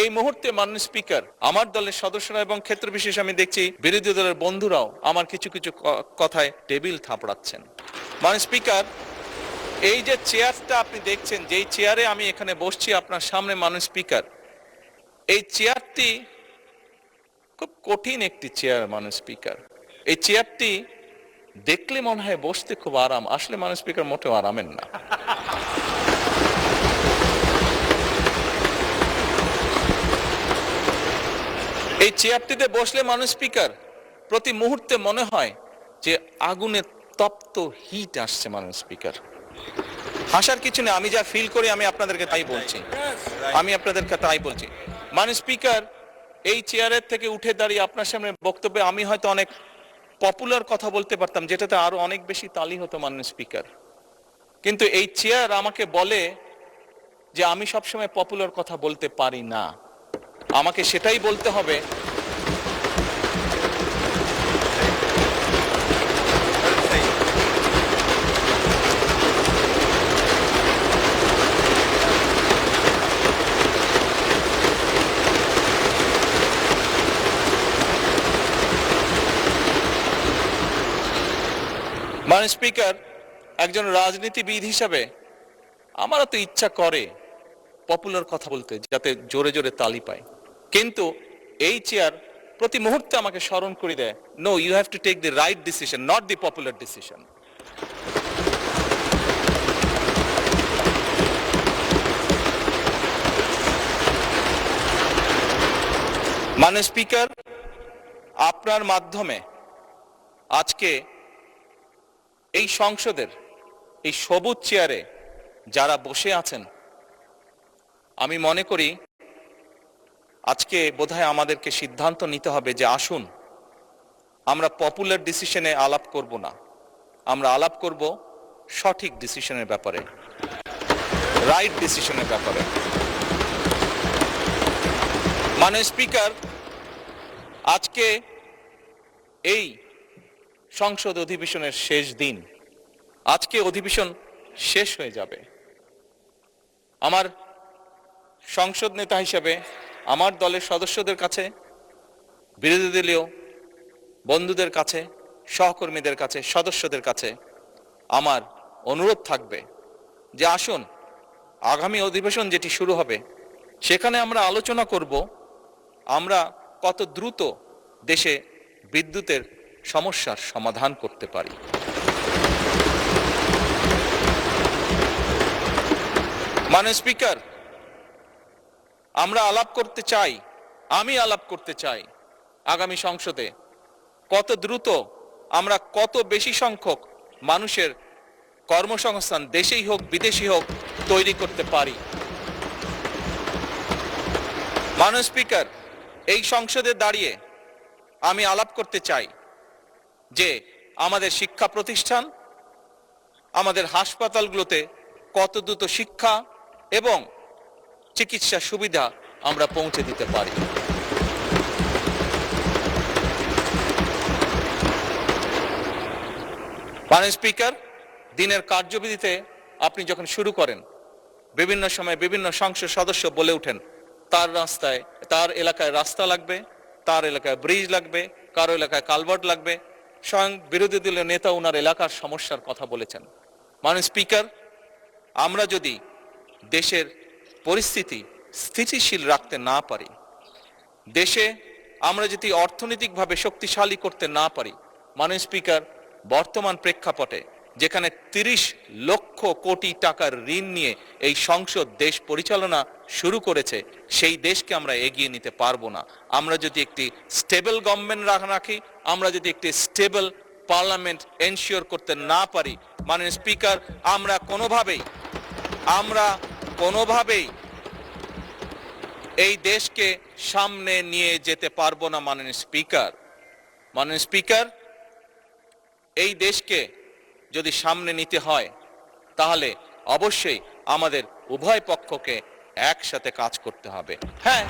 এই মুহূর্তে মাননীয় স্পিকার, আমার দলের সদস্যরা এবং ক্ষেত্র বিশেষ আমি দেখছি বিরোধী দলের বন্ধুরাও আমার কিছু কিছু কথায় টেবিল থাপড়াচ্ছেন। মাননীয় স্পিকার, এই যে চেয়ারটা আপনি দেখছেন, যেই চেয়ারে আমি এখানে বসছি আপনার সামনে মাননীয় স্পিকার, এই চেয়ারটি খুব কঠিন একটি চেয়ার মাননীয় স্পিকার। এই চেয়ারটি দেখলে মনে হয় বসতে খুব আরাম, আসলে মাননীয় স্পিকার মোটেও আরামের না। এই চেয়ারটিতে বসলে মাননীয় স্পিকার প্রতি মুহূর্তে মনে হয় যে আগুনে তপ্ত হিট আসছে মাননীয় স্পিকার। হাসার কিছু নেই, আমি যা ফিল করি আমি আপনাদেরকে তাই বলছি, মাননীয় স্পিকার, এই চেয়ারের থেকে উঠে দাঁড়িয়ে আপনার সামনে বক্তব্যে আমি হয়তো অনেক পপুলার কথা বলতে পারতাম, যেটাতে আরো অনেক বেশি তালি হতো মাননীয় স্পিকার। কিন্তু এই চেয়ার আমাকে বলে যে আমি সবসময় পপুলার কথা বলতে পারি না, আমাকে সেটাই বলতে হবে মাননীয় স্পিকার, একজন রাজনীতিবিদ হিসাবে আমারও তো ইচ্ছা করে পপুলার কথা বলতে, যাতে জোরে জোরে তালি পায়, কিন্তু এই চেয়ার প্রতি মুহূর্তে আমাকে স্মরণ করে দেয়, no, you have to take the right decision, not the popular decision. মাননীয় স্পিকার, আপনার মাধ্যমে আজকে এই সংসদের এই সবুজ চেয়ারে যারা বসে আছেন, আমি মনে করি আজকে বোধহয় আমাদেরকে সিদ্ধান্ত নিতে হবে যে আসুন আমরা পপুলার ডিসিশনে আলাপ করব না, আমরা আলাপ করব সঠিক ডিসিশনের ব্যাপারে, রাইট ডিসিশনের ব্যাপারে। মাননীয় স্পিকার, আজকে এই সংসদ অধিবেশনের শেষ দিন, আজকে অধিবেশন শেষ হয়ে যাবে। আমার সংসদ নেতা হিসেবে আমার দলের সদস্যদের কাছে, বিরোধী দলীয় বন্ধুদের কাছে, সহকর্মীদের কাছে, সদস্যদের কাছে আমার অনুরোধ থাকবে যে আসুন আগামী অধিবেশন যেটি শুরু হবে সেখানে আমরা আলোচনা করব আমরা কত দ্রুত দেশে বিদ্যুতের সমস্যার সমাধান করতে পারি। মাননীয় স্পিকার, আমরা আলাপ করতে চাই, আমি আলাপ করতে চাই আগামী সংসদে কত দ্রুত আমরা কত বেশি সংখ্যক মানুষের কর্মসংস্থান দেশেই হোক বিদেশি হোক তৈরি করতে পারি। মাননীয় স্পিকার, এই সংসদে দাঁড়িয়ে আমি আলাপ করতে চাই যে আমাদের শিক্ষা প্রতিষ্ঠান, আমাদের হাসপাতালগুলোতে কত দ্রুত শিক্ষা এবং চিকিৎসা সুবিধা আমরা পৌঁছে দিতে পারি। মাননীয় স্পিকার, দিনের কার্যবিধিতে আপনি যখন শুরু করেন বিভিন্ন সময় বিভিন্ন সংসদ সদস্য বলে ওঠেন তার এলাকায় রাস্তা লাগবে, তার এলাকায় ব্রিজ লাগবে, কারো এলাকায় কালভার্ট লাগবে, স্বয়ং বিরোধী দলীয় নেতা ওনার এলাকার সমস্যার কথা বলেছেন। মাননীয় স্পিকার, আমরা যদি দেশের পরিস্থিতি স্থিতিশীল রাখতে না পারি, দেশে আমরা যদি অর্থনৈতিকভাবে শক্তিশালী করতে না পারি, মাননীয় স্পিকার, বর্তমান প্রেক্ষাপটে যেখানে 30 লক্ষ কোটি টাকার ঋণ নিয়ে এই সংসদ দেশ পরিচালনা শুরু করেছে, সেই দেশকে আমরা এগিয়ে নিতে পারবো না। আমরা যদি একটি স্টেবল গভর্নমেন্ট রাখি, আমরা যদি একটি স্টেবল পার্লামেন্ট এনশিওর করতে না পারি, মাননীয় স্পিকার, আমরা কোনোভাবেই এই দেশকে সামনে নিয়ে যেতে পারবো না। মাননীয় স্পিকার, এই দেশকে যদি সামনে নিতে হয় তাহলে অবশ্যই আমাদের উভয় পক্ষকে একসাথে কাজ করতে হবে। হ্যাঁ,